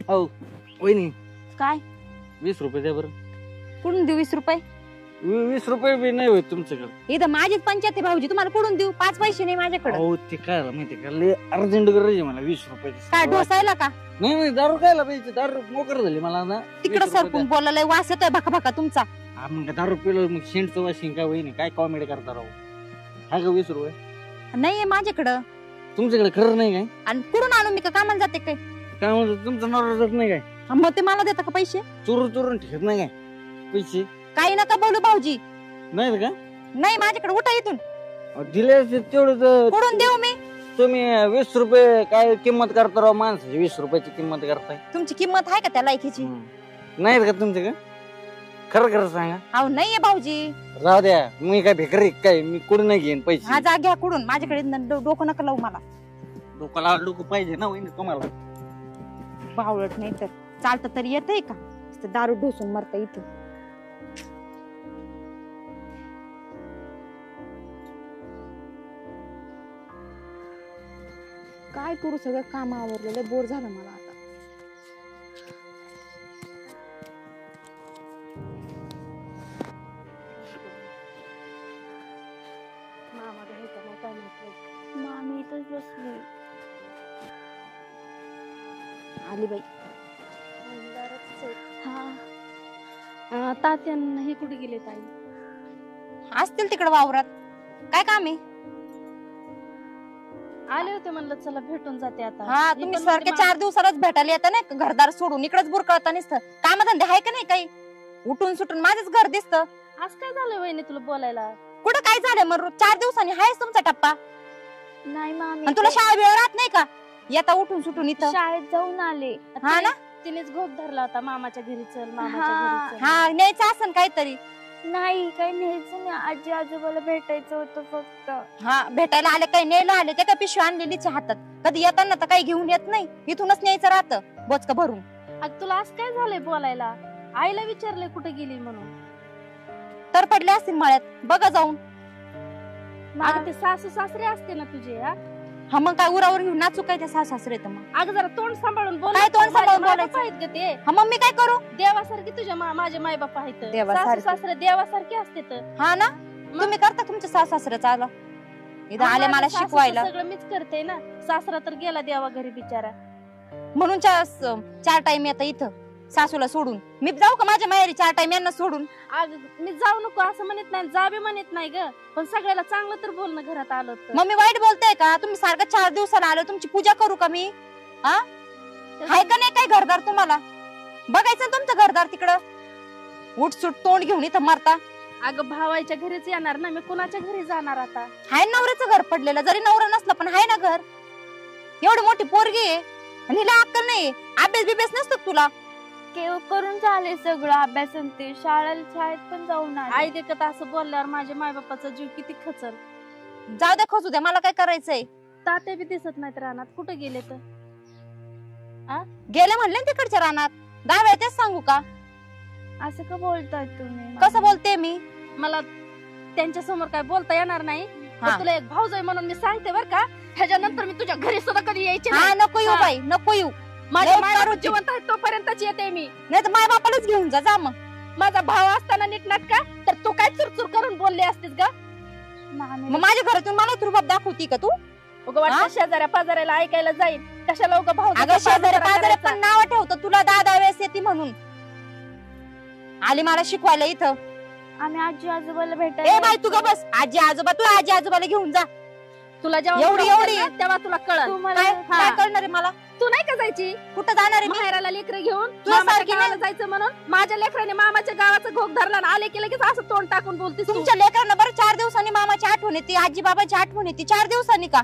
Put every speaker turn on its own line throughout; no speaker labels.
हो वहिनी
काय
20 रुपये द्या बरं.
कुठून देऊ 20 रुपये?
20 रुपये बी नाही होत तुमच्याकडे.
इथं माझीच पंचायत आहे भाऊजी, तुम्हाला कुठून देऊ? 5 पैसे नाही माझ्याकडे.
हो ते काय माहिती का लय अर्जंट गरज आहे मला 20 रुपये.
काय ढोसायला का?
नाही दारू खायला पाहिजे. दारू मोकर झाली मला ना.
तिकडे सरकून बोलायला वास येतोय भका भका तुमचा.
मग दारू पिलो मग शेंटचं वाशिंग काय वहिनी काय कॉमेडी करता राहू. हा का 20 रुपये
नाहीये माझ्याकडं.
तुमच्याकडे खरं नाही काय?
आणि कुठून आणू मी? का कामाला जाते काय?
काय म्हणतो तुमचं नवरा जात नाही काय?
मग ते मला देता का पैसे?
चोरून ठेवत नाही काय पैसे?
काही नका बोलू भाऊजी.
नाही का?
नाही माझ्याकडे, उठा इथून.
दिले तेवढं
कुठून देऊ मी?
तुम्ही 20 रुपये काय किंमत करता राव माणसाची? 20 रुपयाची किंमत करताय.
तुमची किंमत आहे का त्या लायकीची?
नाही का तुमच्याकडे? खरं खरं सांगा.
अहो नाहीये भाऊजी.
राहू द्या. मी काय भिकारी काय? मी कुठून नाही घेईन पैसे.
हा जा घ्या कुठून. माझ्याकडे डोकं नका लावू मला.
डोक्याला डोकं पाहिजे ना वहिनी तुम्हाला.
बावळट नाही तर चालतं तरी येतंय का? दारू ढोसून मरता इथे. काय करू? सगळं काम आवरलेलं, बोर झालं मला आता.
मामी इथंच बसली.
आली बाई.
हा तात्यांना हे कुठे गेले ताई?
असतील तिकडे वावरात. काय काम आहे?
आले होते म्हणलं चला भेटून जाते आता.
हा तुम्ही सारखे 4 दिवसालाच भेटायला येता ना. घरदार सोडून इकडेच बुरकळता नसतं. कामधंदे आहे का नाही काही? उठून सुटून माझंच घर दिसतं.
आज काय झालं वहिनी तुला बोलायला?
कुठं काय झालं? मग 4 दिवसांनी हायच तुमचा टप्पा.
नाही मामी,
तुला शाळा वेळ राहत नाही का? येता उठून सुटून इथं.
शाळेत जाऊन आले.
हा ना?
तिनेच घोप धरला होता मामाच्या घरी चल, मामाच्या घरी चल.
हा न्यायचं असन काहीतरी.
नाही काही न्यायचं नाही, आजी आजोबाला भेटायचं होतं फक्त.
हा भेटायला आले काही न्यायला आले ते? काय पिशवी आणलेलीच हातात? कधी येताना तर काही घेऊन येत नाही. इथूनच न्यायचं राहतं बोचका भरून.
अग तुला आज काय झालंय बोलायला? आईला विचारलंय कुठे गेली म्हणून.
तर पडले असतील मळ्यात, बघा जाऊन.
अगं ते सासू सासरे असते ना तुझे.
हा मग काय उरावर घेऊन नाचू काय त्या सासरे? तर मग
अगं जरा तोंड सांभाळून बोल.
काय तोंड सांभाळून बोलायचं?
आहेत ग ते.
हा मग मी काय करू?
देवासारखी तुझ्या माझे माय बाप आहेत. सासू सासरे देवासारखे असते तर.
हा ना? तुम्ही करता तुमच्या सासऱ्याचं आला इथं आले मला शिकवायला.
सगळं मीच करते ना. सासरा तर गेला देवा घरी बिचारा.
म्हणून 4 टाइम येतं इथं सासूला सोडून. मी जाऊ का माझ्या माहेरी 4 टाइम यांना सोडून?
मी जाऊ नको असं म्हणत नाही, जावे म्हणत नाही ग. पण सगळ्याला चांगलं तर बोल ना घरात आलो तर.
मग मी वाईट बोलतेय का? तुम्ही सारखं 4 दिवसाला आलो, तुमची पूजा करू का मी? हा हाय का नाही काय घरदार तुम्हाला? बघायचं तुमचं घरदार तिकडं. उठसूट तोंड घेऊन इथं मरता.
अगं भावाच्या घरीच येणार ना मी, कोणाच्या घरी जाणार आता?
हाय नवऱ्याचं घर पडलेलं, जरी नवरा नसला पण हाय ना घर. एवढी मोठी पोरगी आहे आणि हिला अक्कल नाही. अभ्यास बिभ्यास नसतो तुला?
करून झाले सगळं अभ्यास. ते शाळेत पण जाऊन आई देखत असं बोलल्यावर माझ्या माय बापाचा जीव किती खचल.
जाऊ दे खचू द्या, मला काय करायचंय.
तात्या बी दिसत नाहीत रानात, कुठे गेले तर?
गेले म्हणले ना तिकडच्या रानात. 10 वेळा तेच सांगू का?
असं का बोलताय तुम्ही?
कसं बोलते मी?
मला त्यांच्या समोर काय बोलता येणार नाही. तुला एक भाऊजाई म्हणून मी सांगते बर का. ह्याच्यानंतर मी तुझ्या घरी सुद्धा कधी यायचे नाही.
नको येऊ बाई, नको येऊ.
माझ्या माय जिवंत आहे तोपर्यंतच येते मी.
नाही तर माय बापालाच घेऊन जा. मग
माझा भाव असताना नीट नाटका तर तू काय चुरचुर करून बोलले असतेस ग?
मग माझ्या घरातून मला रुबाब दाखवती का तू?
शेजाऱ्या पाजाऱ्याला ऐकायला जाईल कशाला उगा भाऊ?
शेजाऱ्या पाजाऱ्या पण नाव ठेवतं तुला 10 वेळेस येते म्हणून. आली मला शिकवायला इथं.
आम्ही आजी आजोबाला भेटायला.
ए बाई तू ग बस. आजी आजोबा तू आजी आजोबाला घेऊन जा.
तुला जेव्हा
एवढी
तेव्हा तुला कळलं.
काय कळणार आहे मला?
तू नाही का जायची?
कुठं जाणार आहे?
माहेराला लेकरं घेऊन
तुला सारखी
नाही जायचं म्हणून माझ्या लेकराने मामाच्या गावाचा घोक धरला ना. आले की लगेच असं तोंड टाकून बोलते.
तुमच्या लेकरांना बरं 4 दिवसांनी मामाची आठवण येते, आजी बाबाची आठवण येते. 4 दिवसांनी का?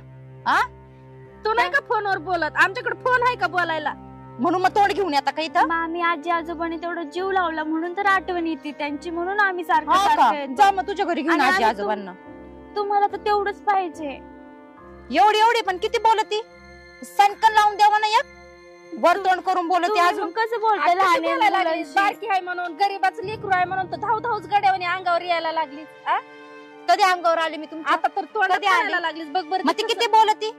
तू नाही का फोनवर बोलत? आमच्याकडे फोन आहे का बोलायला?
म्हणून मग तोंड घेऊन येता का इथं?
मामी आजी आजोबांनी तेवढं जीव लावला म्हणून तर आठवण येते त्यांची, म्हणून आम्ही सारखं
जा मग तुझ्या घरी घेऊन आजी आजोबांना.
तुम्हाला तर तेवढंच पाहिजे.
एवढी पण किती बोलती? सनकन लावून द्यावा ना एक. वर तोंड करून बोलते. अजून
कसं बोलते? बारकी आहे म्हणून, गरीबाचं लेकरू आहे म्हणून तर धावधावच गाड्यावानी अंगावर यायला लागली.
कधी अंगावर आली मी तुमच्या?
आता तर तोंडात यायला लागलीस बघ बरं.
मग ती किती बोलती?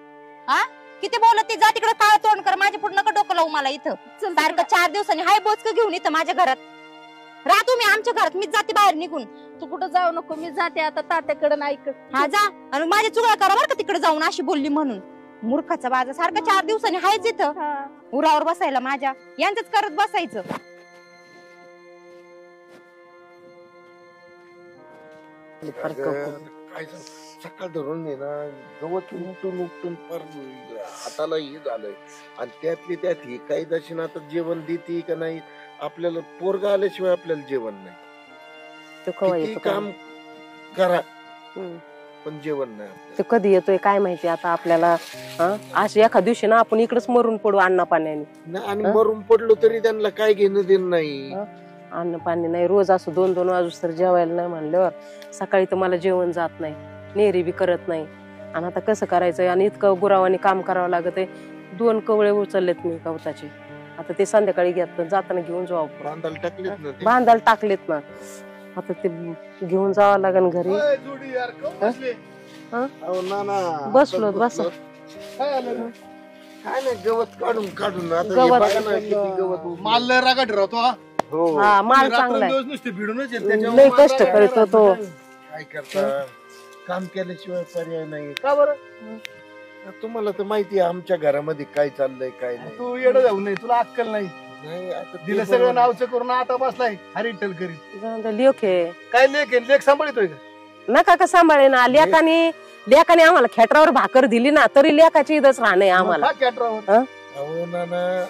किती बोलत जा तिकडे काळ तोंड कर, माझ्या पुढे नका डोकं लावू मला इथं. सारखं 4 दिवसांनी हाय बोचक घेऊन इथं माझ्या घरात राहा तुम्ही, आमच्या घरात मीच जाते बाहेर निघून.
तू कुठं जाऊ नको, मी जाते आता तात्याकडे ऐक.
हा जा, आणि माझ्या चुगळ्या करा बरं का तिकडे जाऊन, अशी बोलली म्हणून. मूर्खाचा बाजा, सारखं 4 दिवसांनी हायच इथं उरावर बसायला माझ्या, यांचंच करत बसायचं.
काय सकाळ धरून ना गवत उपटून उपटून फार हाताला हे झालंय, आणि त्यातली त्यात ही काही दशी आता जेवण देते का नाही, आपल्याला पोरगा आल्याशिवाय आपल्याला जेवण नाही. किती काम करा पण जेवण नाही.
ते कधी येतोय काय माहिती आता आपल्याला. अशी एका दिवशी ना आपण इकडेच मरून पडू अन्न पाण्याने.
आणि मरून पडलो तरी त्यांना काय घेणं देणं नाही.
अन्न पाणी नाही, रोज असं 2-2 वाजूस तर जेवायला नाही म्हणल्यावर सकाळी तर मला जेवण जात नाही, नेहरी बी करत नाही. आणि आता कसं करायचंय, आणि इतकं गुरावाने काम करावं लागत आहे. 2 कवळे उचललेत मी गवताचे, आता ते संध्याकाळी घेत जाताना घेऊन जाऊ. बांधायला टाकलेत ना, आता ते घेऊन जावं लागेल घरी. बसलो बस
काय नाही, गवत काढून काढून आता गवत
माल रागाट राहतो.
हा माल चांगला लय कष्ट करतो तो.
काय करता, काम केल्याशिवाय पर्याय नाही. का बरं, तुम्हाला तर माहिती आहे आमच्या घरामध्ये काय चाललंय काय नाही.
तू येडं जाऊ नये, तुला अक्कल नाही. दिलं सगळं नावचं करून आता बसलाय हरिटल करीत.
लेख आहे
काय लेख आहे, लेख सांभाळतोय का?
नका का सांभाळे ना. लेखाने आम्हाला खेटरावर भाकर दिली ना, तरी लेखाची इथंच राहणे आम्हाला.
अहो नाना,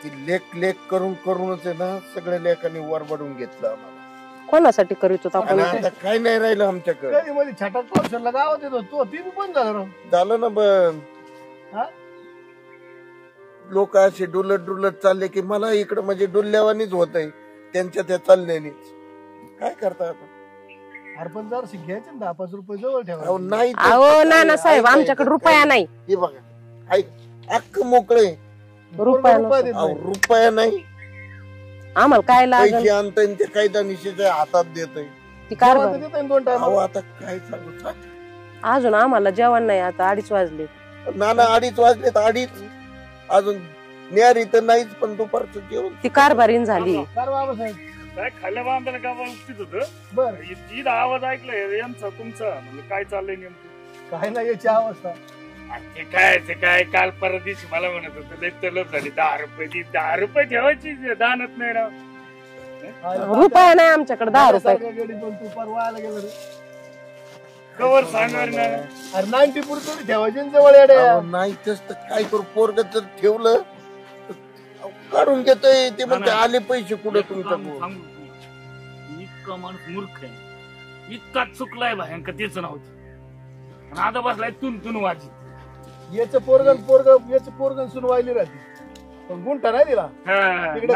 ती लेख लेख करून करूनच आहे ना सगळ्या लेखांनी वरबडून घेतलं आम्हाला.
कोणासाठी करीत होता आपण?
आता काय नाही राहिलं आमच्याकडे.
कधी मध्ये छटाक पावसाला गावात येतो तो, ती बी बंद झालं.
झालं ना बंद. लोक असे डुलत डुलत चालले की मला इकडं म्हणजे डुलल्यावानीच होत आहे त्यांच्या त्या चालण्यानीच. काय करता आता?
पण जर घ्यायचे ना 10-5 रुपये जवळ ठेवा.
नाही
अहो नाना साहेब, आमच्याकडे रुपया नाही.
हे बघा, ऐक, अख्ख मोकळे रुपया नाही.
आम्हाला काय लागेल
पैसे आणता ते कायदा निश्चित हातात देत आता काय सांगू.
अजून आम्हाला जेवण नाही, आता 2:30 वाजले.
नाना 2:30 वाजलेत, 2:30 अजून न्यारी तर नाहीच, पण दुपारचं जेवण.
ती कारभारीन झाली.
काय खाल्ल्या बांधायला का उपस्थित होतं. बरं, इथं आवाज ऐकलाय यांचा तुमचा, काय चाललंय नेमकं?
काय नाही याची अवस्था.
ते काय काल परत दिवशी मला म्हणत होतं लय तलब झाली, 10 रुपये 10 रुपये ठेवायची दानत नाही राव.
रुपया नाही आमच्याकडे, 10 रुपये.
कवर सांगणार ना.
अरे 90 पुरतं ठेवायची जवळ.
नाही तेच तर काय करू, पोरग जर ठेवलं काढून घेतोय ते म्हणते आले पैसे कुठे तुमच्याकडून.
इतका माणूस मूर्ख आहे, इतका चुकलाय भयंकर, तेच नव्हतं. आता बसलाय तुन वाजी.
याच पोरगन सुनवायली राहते, पण गुंठा नाही दिला. तिकडे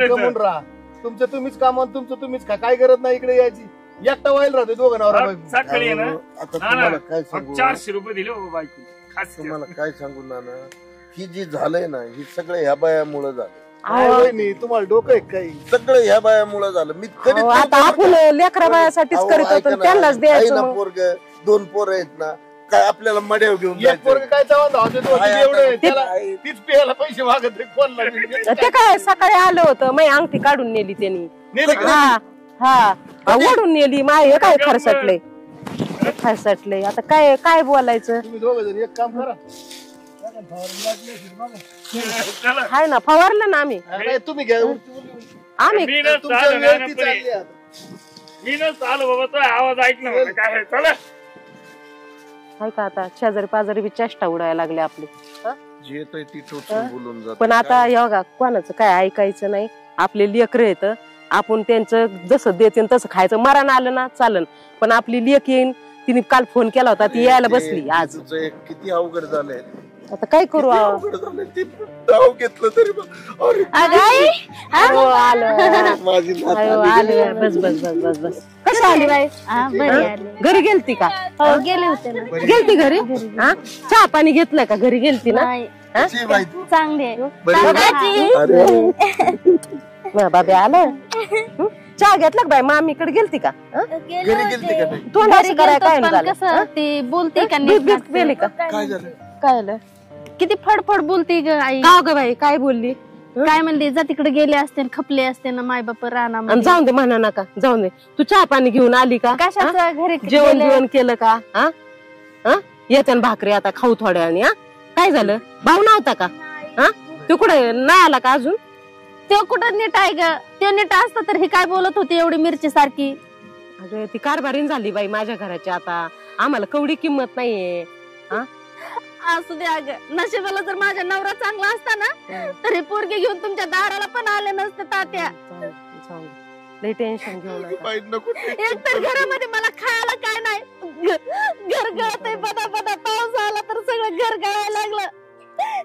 कमून राहा, तुमचं तुम्हीच काम, तुमचं तुम्हीच खा, काय करत नाही इकडे यायची. एकटा व्हायला राहते दोघं नवरा बायको.
सकाळी आहे ना,
आता तुम्हाला काय सांगू,
400 रुपये दिले बायको. खास
तुम्हाला काय सांगू नाना, ही जी झालंय ना, ही सगळं ह्या बायामुळे झालं.
तुम्हाला डोकं आहे काही,
सगळं ह्या बायामुळे झालं. मी
आता आपण लेकरा बायासाठीच करीत होतो, त्यांनाच द्यायचं.
पोरग 2 पोरं आहेत ना, काय आपल्याला मड्याव घेऊन
पोरग काय तीच प्यायला पैसे मागत कोणला.
ते काय सकाळी आलं होतं, मी अंगठी काढून नेली त्यांनी. ओढून नेली. माय काय खरसटले. आता काय काय बोलायचं.
तुम्ही दोघं जण एक काम करा,
हाय ना, फवारलं ना आम्ही.
तुम्ही घ्या,
आम्ही
मी चालू बाबा, तो आवाज ऐकलं काय. चला
हाय का, आता शेजारी पाजारी बी चेष्टा उडायला लागले आपली.
बोलून जात.
पण आता हे बघा, कोणाचं काय ऐकायचं नाही. आपले लेकरं येत, आपण त्यांचं जसं देते तसं खायचं. मरण आलं ना चालन, पण आपली लेक येईन. तिने काल फोन केला होता, ती यायला बसली आज.
किती अवघड झालंय.
आता काय करू.
नाव घेतलं तरी
आलं. बस बस बस बस बस. कशी आली बाई? घरी गेलती का?
गेले होते ना.
गेलती घरी? चहा पाणी घेतलंय का? घरी गेलती ना?
चांगली
बाबे आलं. चहा घेतला का बाई? मामीकडे गेलती का?
घरी गेलते का नाही?
तोंड असं करायला काय झालं?
ती बोलते का
गेली का?
काय झालं?
काय आलं
किती फडफड बोलते ग आई.
का ग बाई काय बोलली
काय म्हणली जा तिकडे गेले असते खपले असते ना माय बाप
आणि
रानामध्ये.
जाऊन दे म्हणा नका जाऊन दे तू चहा पाणी घेऊन आली का
कशाचं घरी
जेवण
गेले?
जेवण केलं का हा हा येते भाकरी आता खाऊ थोड्या आणि हा काय झालं भाऊ नव्हता का हा तू कुठे नाही आला का अजून
तो कुठं नीट आहे ग. ते नीट असतं तर ही काय बोलत होती एवढी मिरची सारखी.
अगं ती कारभारीन झाली बाई माझ्या घराची आता आम्हाला कवडी किंमत नाहीये
असू दे अगं नशिबाला जर माझा नवरा चांगला असता ना तर हे पोरगे घेऊन तुमच्या दाराला पण आले नसते तात्या.
जाऊन दे. लई टेन्शन घेऊ नका
बाई नको
एक तर घरामध्ये मला खायला काय नाही घर गळत आहे बदा बदा पाऊस आला तर सगळं घर गळायला लागलं.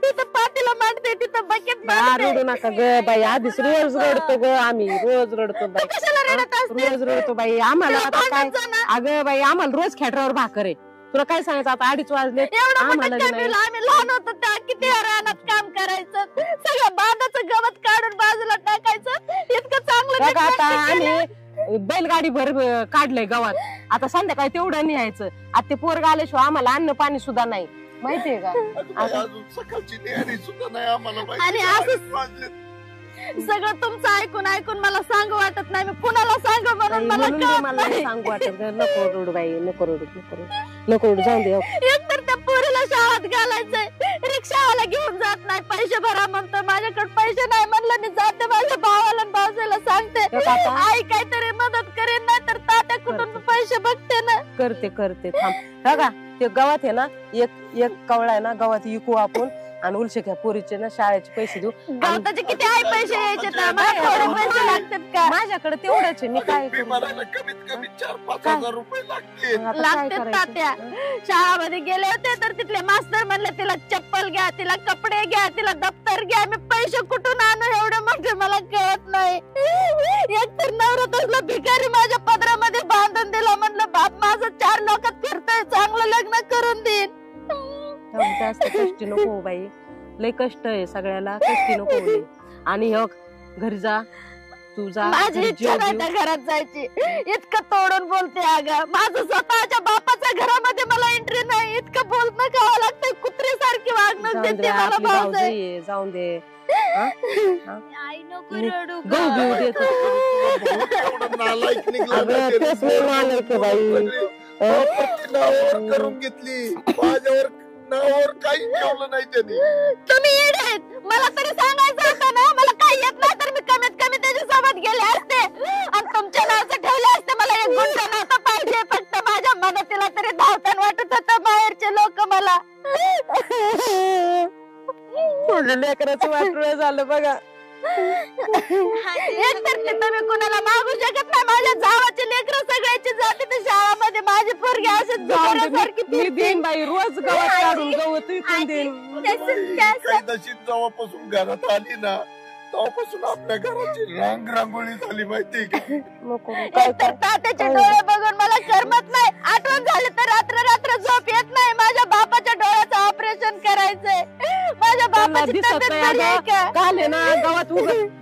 तिथं पातीला मांडते तिथं बकेट
रडू नका ग बाई आधीच रोज रडतो ग आम्ही रोज रडतो बाई
कशाला रडत असते?
रोज रडतो बाई आम्हाला आता काय
भांडत जा ना.
अगं बाई आम्हाला रोज खेटरावर भाकर आहे तुला काय सांगायचं आता 2:30 वाजले
एवढं
आम्हाला
मोठं
बी नाही.
टेबल आम्ही लहान होतो तेव्हा किती रानात काम करायचं सगळं बांधाचं गवत काढून बाजूला टाकायचं इतकं चांगलं
बघ आता
नीटनेटकं केलं.
आम्ही बैलगाडी भर काढलंय गावात आता संध्याकाळी तेवढं न्यायचं आता ते पोरगा आल्याशिवाय आम्हाला अन्न पाणी सुद्धा नाही माहितीये का
अजून सकाळची न्यारी सुद्धा नाही आम्हाला
आणि असं सगळं तुमचं ऐकून ऐकून मला सांग वाटत नाही मी कुणाला सांगू म्हणून मला
म्हणून
कळत
मला
नाही.
सांगू वाटत नको रडू बाई नको रडू नको रडू जाऊन दे
एक तर त्या पोरीला शाळेत घालायचंय रिक्षावाला घेऊन जात नाही पैसे भरा म्हणतो माझ्याकडे पैसे नाही म्हणलं मी जाते माझ्या भावाला आणि भाऊजीला सांगते
तो काका?
आई काहीतरी मदत करेन नाही तर तात्या कुठून पैसे बघते ना.
करते थांब बघा ते गावात आहे ना एक कवळा आहे ना गावात विकू आपण आणि उलशे घ्या पोरीचे ना शाळेचे पैसे देऊ
गवताचे किती आई पैसे यायचे तर मला थोडे पैसे लागतात का
माझ्याकडे तेवढ्याच आहे मी काय करू?
मला कमीत कमी 4-5 हजार रुपये लागतील
आता काय
लागतात
करायचं?
तात्या. शाळामध्ये गेले होते तर तिथले मास्तर म्हणले तिला चप्पल घ्या तिला कपडे घ्या तिला दप्तर घ्या मी पैसे कुठून आणू एवढे मोठे मला कळत नाही. एक तर नवरा तसला भिकारी माझ्या पदरामध्ये बांधून दिला म्हणलं बाप माझं 4 लोकात फिरतोय चांगलं लग्न करून देईन.
जास्त कष्ट नको हो बाई लय कष्ट आहे सगळ्याला कष्ट नको होऊ दे. आणि हो घरी जा तू जा
माझी
घरी
इच्छा
जेव
नाही
बिव.
त्या घरात जायची इतकं तोडून बोलते अगं माझं स्वतःच्या बापाच्या घरामध्ये मला एंट्री नाही इतकं बोलणं खावं लागतंय कुत्रीसारखी वागणूक
जाऊन दे
देते मला
आपली
भाऊजाई.
भाऊजाई आहे, जाऊन दे
आई नको रडू ग.
गहू बिऊ देतो
एवढं नालायक निघाला
अगं,
ना ते.
तेच म्हणून आलं की बाई.
बापाची नावावर करून घेतली माझ्यावर नावावर काही ठेवलं नाही त्यांनी.
तुम्ही येडे आहेत. मला तरी सांगायचं होतं ना मला काही येत नाही तर मी कमीत कमी त्याच्यासोबत गेले असते आणि तुमच्या नावाचं ठेवले असते मला एक गुंठ नव्हतं पाहिजे फक्त माझ्या मदतीला तरी धावताना वाटत होतं बाहेरचे लोक मला.
लेकराचं वाटोळं झालं बघा
एक तर ते तुम्ही कुणाला मागू शकत नाही माझ्या जावाचे लेकरं सगळ्याची जाते तर शाळामध्ये माझी पोरगी असेच झोपड्यासारखी
मी
फिरते.
देईन बाई रोज गवत काढून गवत विकून देईन
काही दशी जेव्हापासून घरात आली ना तेव्हापासून आपल्या घराची रांगोळी झाली माहिती का.
नको
एक तर तात्याचे डोळे बघून मला करमत नाही आठवण झाली तर रात्र झोप येत नाही माझ्या बापाच्या डोळ्याचं ऑपरेशन करायचंय माझ्या बापाची
दिसत
तब्येत
नाही
बरी आहे का?
काल आहे ना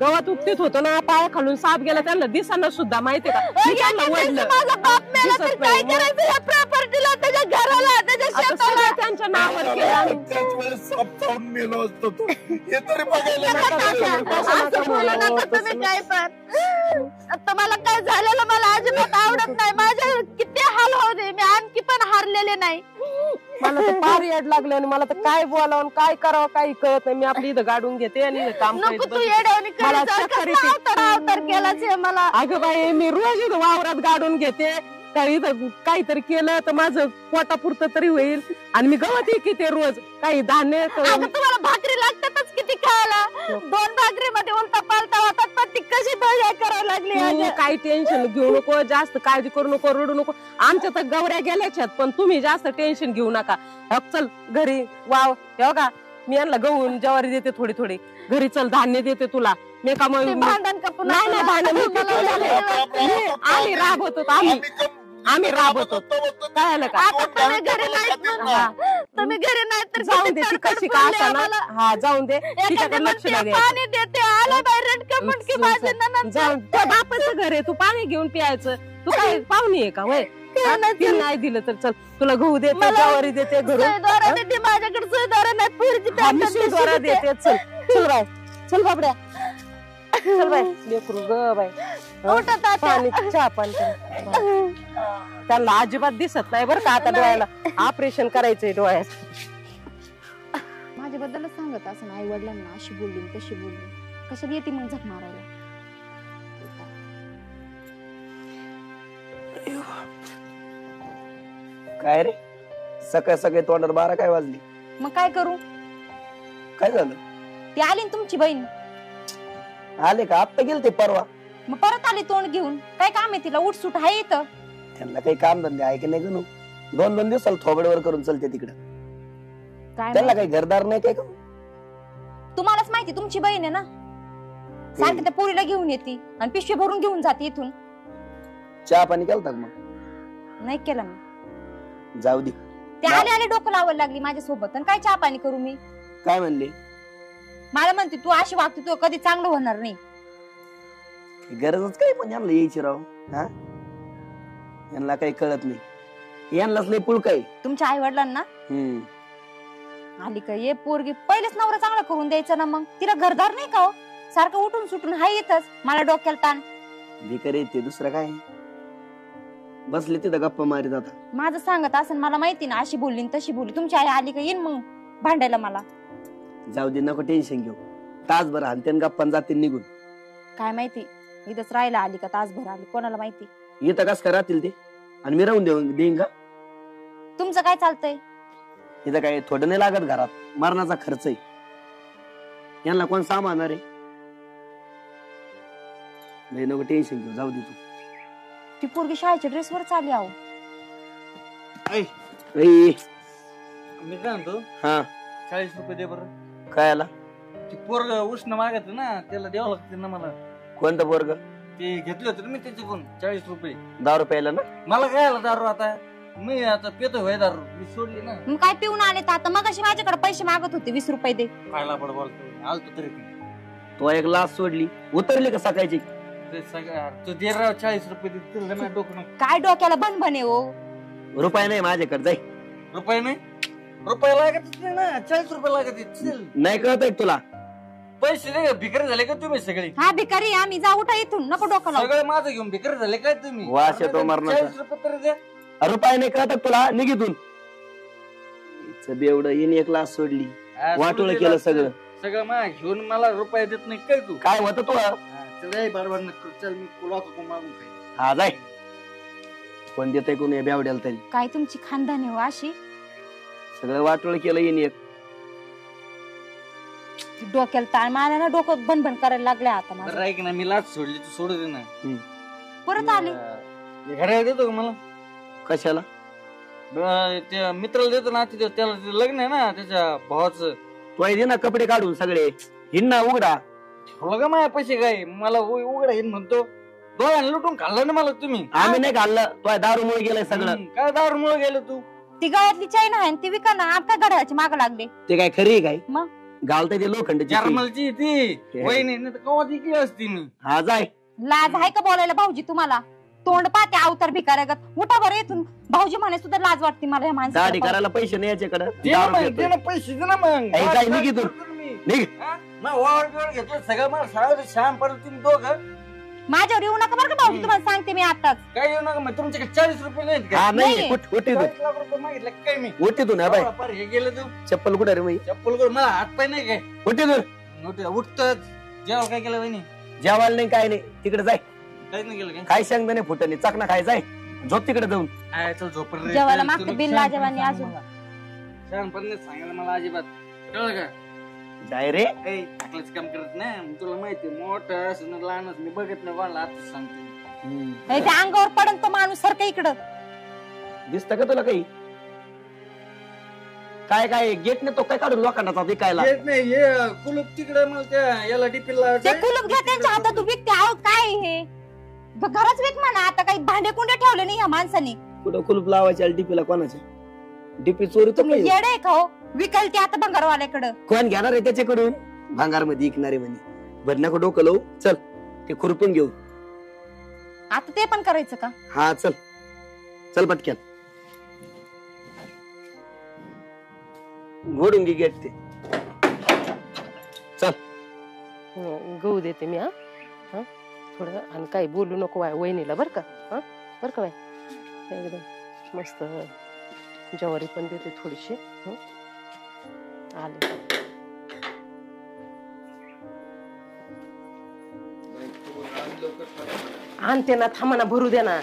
गवत उपटीत होतो ना पाया खालून साप गेला त्यांना दिसाना सुद्धा माहितीये का मी त्यांना
एका दिवशी
ओढलं
माझा बाप मेला तर
दिसत
काय
नाही.
करायचं या प्रॉपर्टीला त्याच्या घराला त्याच्या
आता
शेताला
सगळं त्यांच्या नावावर केलं आम्ही.
त्याच वेळेस साप चावून मेलो असतो तो हे तरी बघायला
नका
नका
तात्या,
जाऊ.
असं बोलू नका तुम्ही काय पण तुम्हाला काय झालेलं मला अजिबात आवडत नाही माझ्या किती हाल होऊ दे मी आणखी पण हारलेले नाही.
मला तर फार येड लागलं आणि मला तर काय बोलावं आणि काय करावं काही कळत नाही मी आपली इथं गाडून घेते आणि इथं काम
नको
करत
तू
बसते.
येड्यावनी
मला
करत जा,
चक्कर
कसला
येते.
अवतार केलाच हे मला.
अगं बाई मी रोज इथं वावरात गाडून घेते तर इथं काहीतरी केलं तर माझं पोटापुरतं तरी होईल आणि मी गवत किती रोज काही धान्य
आता तुम्हाला भाकरी लागतातच किती खायला 2 भाकरीमध्ये उलटा पालटा होतात पण ती कशी बघाय करायला लागली
तू
अगं.
काही टेन्शन घेऊ नको जास्त काळजी करू नको रडू नको आमच्या तर गवऱ्या गेल्याच्यात पण तुम्ही जास्त टेन्शन घेऊ नका चल घरी वाव हे बघा मी यांना गहून ज्वारी देते थोडी थोडी घरी चल धान्य देते तुला मी का
ते भांडण का पुन्हा
नाही भांडण मी
मला
किती आम्ही राबवतो आम्ही राबवतो काय आलं का
आता तुम्ही घरी नाहीत
हा.
तुम्ही घरी नाहीत तर
जाऊन दे ती
किती
कशी
तडफड
का
बोलले
असा ना
आम्हाला.
हा जाऊन दे
एखादी
तिच्याकडे लक्ष
म्हणते,
नाही द्यायचं.
पाणी देते आलं बाई रटका मुटकी माझे ननंद.
जाऊन त्या बापाचं घर आहे तू पाणी घेऊन प्यायचं तू काय पाहुणी आहे का वय नाही दिलं तर चल तुला गहू देते
मला-
ज्वारी देते घरून
सुईद्वारा देते माझ्याकडे सुईद्वारा नाही पोरीची
हा, मी
पॅन्ट
सुईद्वारा
आणि
देते चल चल बाय चल बाबड्या चल बाय लेकरू ग बाय
उठा तात्या.
पाणी चहा पाणी कर. त्यांना अजिबात दिसत नाही बरं का आता डोळ्याला ऑपरेशन करायचंय डोळ्यात
माझ्याबद्दलच सांगत असं आई वडिलांना अशी बोलली तशी बोलली कशाला येते मग झक मारायला.
काय रे सकाळ सकाळी तोंडावर 12 काय वाजली?
मग काय करू?
काय झालं?
ती आली ना तुमची बहीण,
आले का? आत्ता गेलते परवा.
मग परत आली तोंड घेऊन. काय काम आहे तिला? उठसूट आहे इथं.
त्यांना काही काम धंदे आहे की नाही गणू? 2-2 दिवसाला थोबडवर करून चलते तिकडं.
काय
त्यांना
माहिती?
काही घरदार नाही काय का?
तुम्हालाच माहिती, तुमची बहीण आहे ना. सारखी त्या पोरीला घेऊन येते आणि पिशवी भरून घेऊन जाते इथून.
चहा पाणी केलता का मग?
नाही केलं मी.
जाऊ दे.
ते आले आले डोकं लावायला लागली माझ्यासोबत. आणि काय चहा पाणी करू मी?
काय म्हणले?
मला म्हणते तू अशी वागते, तू कधी चांगलं होणार नाही.
गरजच काय पण यांना यायची राव. हा यांना काही कळत नाही. यांनाच लय पुळ काय.
तुमच्या आई वडिलांना आली का ये पोरगी, पहिलेच नवरा चांगला करून द्यायचा ना. मग तिला घरदार नाही का हो? सारखं उठून सुटून हाय येतच. मला डोक्याला ताण.
भिकारी येते दुसरं काय. बसले तिथं गप्पा मारीत आता.
माझं सांगत असं मला माहिती ना, अशी बोलली न तशी बोलली. तुमची आई आली का येईन मग भांडायला मला.
जाऊ दे, नको टेन्शन घेऊ. तासभर हानतेन गप्पा जाते निघून.
काय माहिती इथंच राहायला आली का तासभर आली, कोणाला माहिती.
इथं कस काय राहतील ते? आणि मी राहून देईन का?
तुमचं काय चालतंय?
इथं काय थोडं नाही लागत घरात. मरणाचा खर्च आहे. यांना कोण सांभाळणार आहे? नाही, नको टेन्शन घेऊ. जाऊ दे तू.
ती पोरगी शाळेच्या ड्रेसवर चालली आहो.
ऐ,
मी काय म्हणतो,
हा
40 रुपये दे बरं.
काय आला?
ती पोरग उष्ण मागत ना, त्याला द्यावं लागते ना मला.
कोणतं पोरग?
ते घेतले होते ना मी त्याच्याकडून 40 रुपये.
दारू प्यायला ना?
मला काय आला दारू आता? मी आता पितो होय दारू, मी सोडली ना.
मग काय पिऊन आले तर आता? मग अशी माझ्याकडे पैसे मागत होते 20 रुपये दे.
खायला पड बोलतो आलतो तरी
तो एक लाच सोडली. उतरली का सकाळची?
ते सगळं तू दे राव 40 रुपये दे. तुला ना डोकं नको.
काय डोक्याला बनबने हो.
रुपये नाही माझ्याकडे. जाय.
रुपये नाही? रुपये लागत नाही ना, 40 रुपये लागत आहेत. चल.
नाही कळत आहे तुला?
पैसे नाही भिकारी झाले का तुम्ही सगळे?
हा भिकारी आम्ही, जा उठा इथून, नको डोकं लावू.
सगळे माझं घेऊन भिकारी झाले काय तुम्ही?
वास येतो मरणाचा.
40 रुपये तरी द्या.
रुपये नाही कळत तुला? निघितून. बेवड हिने एक लाच सोडली. वाटोळ केलं सगळं.
सगळं मा घेऊन मला रुपये देत नाही काय तू?
काय होत तुला?
चल बरोबर नको. चल मी तुला मागून खाईन.
हा जाय. कोण देतय कोण बेवड्याला तरी?
काय तुमची खानदानी हो अशी?
सगळं वाटोळ केलं हिने एक.
डोक्याला ताण. मला ना डोकं बनबन करायला लागले आता माझं.
बरं ऐक ना, मी लाच सोडली, तू सोडू दे ना.
परत आले.
घड्याळ देतो का मला?
कशाला?
त्या मित्राला देतो ना, त्याला ते लग्न आहे ना त्याच्या भावाचं.
तो दे ना कपडे काढून सगळे. हिंडा उघडा.
हो का माझ्या पैसे काय? मला उघडा येईन म्हणतो. दोघांना लुटून खाल्लं ना मला तुम्ही.
आम्ही नाही खाल्लं. तो दारूमुळे गेलाय सगळं.
काय दारूमुळे गेलं तू?
ती गळ्यातली चैन आहे ती विका ना. आप काय घड्याळाची माग लागले?
ते काय खरी काय?
मग?
घालताय ते लोखंडची.
जर्मलची ती वहिनी नाही तर कवा ती असती मी.
हा जाय.
लाज आहे का बोलायला भाऊजी तुम्हाला? तोंड पाहते अवतार भिकाऱ्यागत. उठा बरं येथून. भाऊजी म्हणे सुद्धा लाज वाटते मला ह्या
दाढी
माणसाला.
करायला पैसे नाही याच्याकडे.
दे ना पैसे दे ना मग.
काय निघ इथून. निघ.
वावर घेतलं सगळं मला सगळं श्याम परत तुम्ही दोघं
माझ्यावर येऊ नका बरं का भाऊजी, तुम्हाला सांगते मी आताच.
काय येऊ नका. मग तुमच्याकडे 40 रुपये नाहीत का?
हा नाही.
नाही.
उठ इथून.
40 लाख रुपये मागितले काय मी?
उठ इथून. हा बाय.
पार हे गेलं तू.
चप्पल कुठे रे मी?
चप्पल करून मला हात पाय नाही काय?
उठ इथून.
उठत जेव्हा काय केलं वहिनी?
जेवायला नाही काय नाही. तिकडे जाय.
काहीच नाही केलं काय?
काय सांगता नाही फुटाने. चकना खाय. जाय झोप तिकडे जाऊन.
चल झोप रे.
जेवायला
चल,
मागते
तुला
बिल
शहाणपण
लाजवानी
सांग
अजून.
मला. शहाणपण नाही सांगायला मला अजिबात. कळलं का?
जाय रे.
टाकलंच काम करत नाही. तुला माहिती मोठं असं ना लहानच मी बघत नाही कोणाला. आता सांगते
हे त्या अंगावर पडन तो माणूस सारखं इकडं.
दिसत का तुला काही? काय काय गेट ने तो काय काढून लोकांना विकायला?
येत नाही. हे कुलूप तिकडे मला त्या याला डिपीला
ते कुलूप घ्या त्यांच्या हातात. विकते आहो काय हे? घरच विक म्हणा. आता काही भांडे कुंडे ठेवले नाही या माणसाने.
कुठं कुलूप लावायच्या डीपीला? कोणाच्या डीपी चोरी तर
तुम्ही येडे आहे का हो? विकाल ते आता भंगारवाल्याकडं.
कोण घेणार आहे त्याच्याकडून? भांगार मध्ये विकणारे म्हणे. भर नको डोकं लावू. चल ते खुरपून घेऊ.
आता ते पण करायचं का?
हा चल चल पटक्यान घोडून घे गेट ते.
गहू देते मी. हा थोडं आणि काही बोलू नको वहिनीला बर का. हा बर का बाय. एकदम मस्त ज्वारी पण देते थोडीशी. आले आणते ना, थांबा ना, भरू दे ना.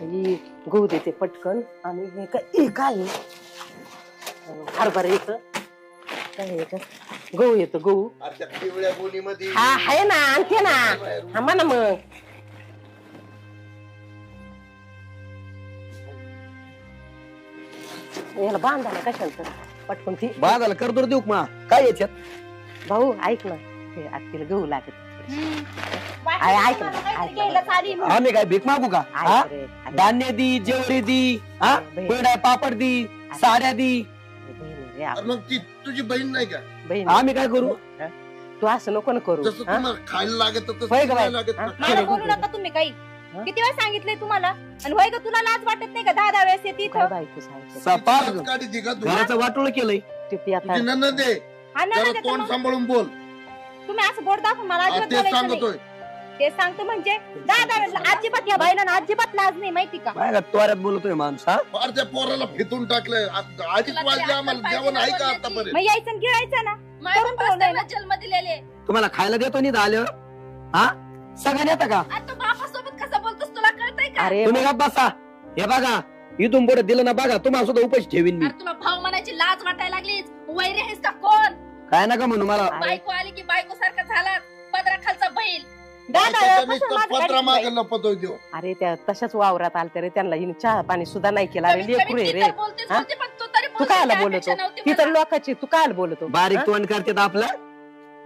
गहू देते पटकन. आणि हे काय हरभरा येत काय गहू येतो गहू.
पिवळ्या गोणीमध्ये
हा आहे ना, आणते ना, थांबा ना मग. याला बांधायला कशाला पटकन ती
बाजाला करतो देऊ मा काय याच्यात.
भाऊ ऐक ना, ते आत्तीला गहू लागत. ऐक ना,
आम्ही काय भीक मागू का. धान्य दी, जेवरी दी, पेढा पापड दी, साड्या दी.
मग ती तुझी बहीण नाही का.
बहीण
आम्ही काय करू.
तू असं नको ना करू.
जसं तुम्हाला खायला लागत तसं
होय का बाई?
नाही लागत का?
मला बोलू नका तुम्ही काही. किती वेळ सांगितलंय तुम्हाला. आणि होय का तुला लाज वाटत नाही का 10 वेळेस येते इथं.
बायको सांगते
सपाट
आज काढी ती का तू?
घराचं वाटोळ केलंय.
ते पियाता
तुझी नणंद आहे.
हा ना,
जरा
त्याचं
तोंड
मग
सांभाळून बोल.
तुम्ही असं बोट दाखवून मला अजिबात
तेच
बोलायचं नाही.
सांगतोय.
ते सांगतो म्हणजे 10 वेळेस अजिबात या बाईला अजिबात लाज नाही माहिती का.
काय का त्वऱ्यात बोलतोय माणूस. हा
फार त्या पोराला फितून टाकलंय. आधीच वाजले आम्हाला जेवण आहे का आतापर्यंत.
मग यायचं आणि गिळायचं ना.
माझ्या
करून
बापास
ठेवलंय ना.
त्यांना जन्म दिलेले.
तुम्हाला खायला देतो नाही आल्यावर. हा सगळं येतं का.
आणि तू बापासोबत कसं बोलतोस तुला कळतंय का?
अरे
तुम्ही का बसा. हे बघा इथून पुढे दिलं ना बघा तुम्हाला सुद्धा उपाशी ठेवीन मी.
अरे तुला भाऊ म्हणायची लाज वाटायला लागलीच. वैरी आहेस का कोण?
काय नका म्हणू मला.
बायको आली की बायको सारखा झाला. पदरा खालचा बैल.
10
त्याच्या
वेळेस
नुसतं
माझं
पत्रा
गाडीत
मागे लपतोय देऊ.
अरे त्या तशाच वावरात आलते रे, त्यांना हिने चहा पाणी सुद्धा नाही केला रे. लेकरू आहे रे.
बोलतेच
हा?
बोलते, पण तू तरी
तू
बोलते
कायला
काय
बोलतो.
अपेक्षा नव्हती
ती तर
मला.
लोकांची, तू कायला बोलतो.
बारीक तोंड करतात आपलं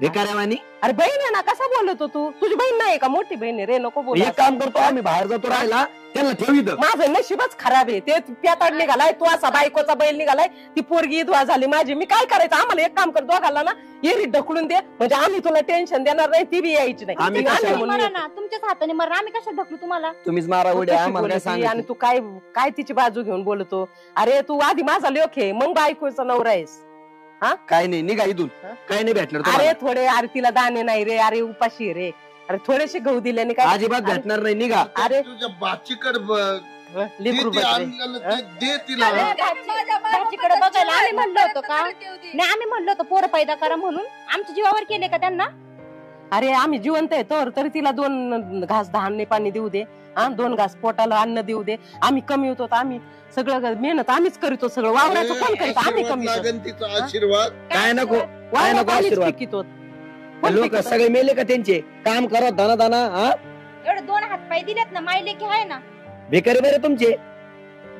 भिकाऱ्यावानी.
अरे बहीण आहे ना, कसा बोलतो तू. तुझी बहीण नाही का, मोठी बहीण आहे रे. नको बोल.
एक काम करतो आम्ही बाहेर जातो राहायला त्यांना ठेवी.
माझं नशीबच खराब आहे. ते पेताड निघालाय, तू असा बायकोचा बैल निघालाय. ती पोरगी विधवा झाली माझी. मी काय करायचं. आम्हाला एक काम कर, दोघाला ना एरी ढकलून दे, म्हणजे आम्ही तुला टेन्शन देणार नाही. ती बी यायची नाही.
आम्ही
ती
कशाला
आम्ही म्हणून
मरा
येतो.
ना, तुमच्याच हाताने मरा. आम्ही कशाला ढकलू तुम्हाला.
तुम्हीच मारा
तू
उड्या
कशी
आम्हाला काय
बोलती आणि
सांग.
तू काय काय तिची बाजू घेऊन बोलतो. अरे तू आधी माझा लेख आहे, मग बायकोचा नवरा आहेस.
काय नाही निघा इथून. काय नाही भेटणार
अरे
तुम्हाला.
थोडे, अरे तिला दाणे नाही रे. अरे उपाशी आहे रे. अरे थोडेसे गहू दिल्याने काय
अजिबात भेटणार नाही निघा.
अरे
तुझ्या बाचीकडे बघ.
लेकरू
ते
बसले.
आणलेलं ते दे तिला.
अरे, भाजीकडे बघायला आम्ही म्हणलो होतो का.
नाही.
नाही आम्ही म्हणलो होतो पोरं पैदा करा म्हणून. आमच्या जीवावर केले का त्यांना.
अरे आम्ही जिवंत आहे तरी तिला 2 घास धान्य पाणी देऊ दे. 2 घास पोटाला अन्न देऊ दे. आम्ही कमी होतो तर आम्ही सगळं मेहनत आम्हीच करीतो. सगळं वावराचं कोण करीतो. आम्ही कमी होतो.
लागेल तिचा आशीर्वाद.
काय नको. काय
वावरात
नको
आम्हीच
आशीर्वाद.
पिकितो.
लोक सगळे मेले का त्यांचे काम करा दाना दाना. हा
एवढे 2 हात पाय दिलेत ना. मायले की आहे ना.
भिकारी बरे तुमचे.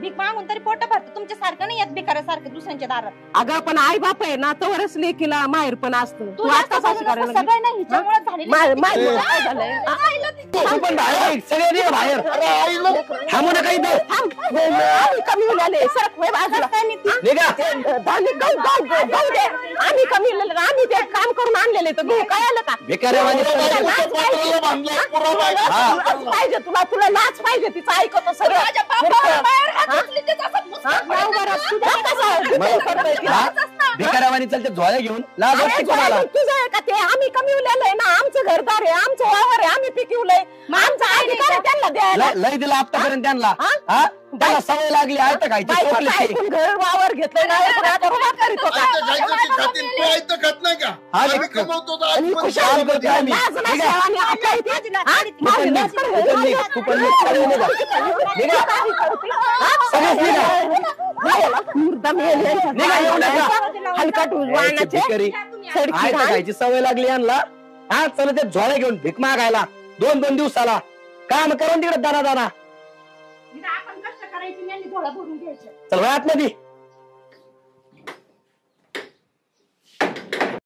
भीक मागून तरी पोट भरतं. तुमच्या सारखं नाही येत भिकाऱ्यासारखं दुसऱ्यांच्या दारात.
अगं पण आई बाप आहे ना, तवरच लेकीला माहेर पण असतं. तू आताच अशी करायला लागली.
सगळं नाही हिच्यामुळे झालेलं.
काय झालंय.
तू पण बाहेर निघ. सगळे निघा बाहेर. थांबू नका इथं.
आम्ही कमी उलाले. सरक होय बाजूला.
निघा.
गहू दे. आम्ही कमी उलाले. आम्ही ते काम करून आणलेले तर गहू काय आलं का.
भिकाऱ्यावानी
लाज पाहिजे तुला. तुला लाज पाहिजे. तिचं ऐकतो सगळं.
माझ्या बापावर बाहेर हात उचली ते असं मुसकाट
भिकाऱ्यावानी चालते झोळ्या घेऊन. लाज वाटते तुम्हाला.
तुझं आहे का ते. आम्ही कमी उलालंय ना. आमचं घरदार आहे, आमचं वावर आहे, आम्ही पिकवलंय. आमचा अधिकार आहे त्यांना द्यायला.
लय दिला आतापर्यंत त्यांना. हा त्याला सवय लागली आहे तर खायची.
बायकोचं ऐकून घर वावर घेतलंय ना. आता रुबाब करीतो का.
तू ऐकतं खात नाही का. आम्ही कमवतो तर
आणि
आज पण
खुशाल
शाळेत
करतोय आम्ही. लाज नाही आणि आपल्या इथे. हा? माझी लाज करून
तू पण निघ. तू पण निघ. सगळे निघा. निघा. सगळेच निघा.
मुर्दा मेले.
निघा. येऊ नका.
हलकट वाहनाचे
भिकारी.
सडकी
आहे तर
घाण.
खायची सवय लागली यांना. हा चला ते झोळ्या घेऊन भीक मागायला 2-2 दिवसाला. काम करून तिकडे दाना दाना.
आपण कष्ट करायची आणि धोळा भरून घ्यायचं.
चल वयात मध्ये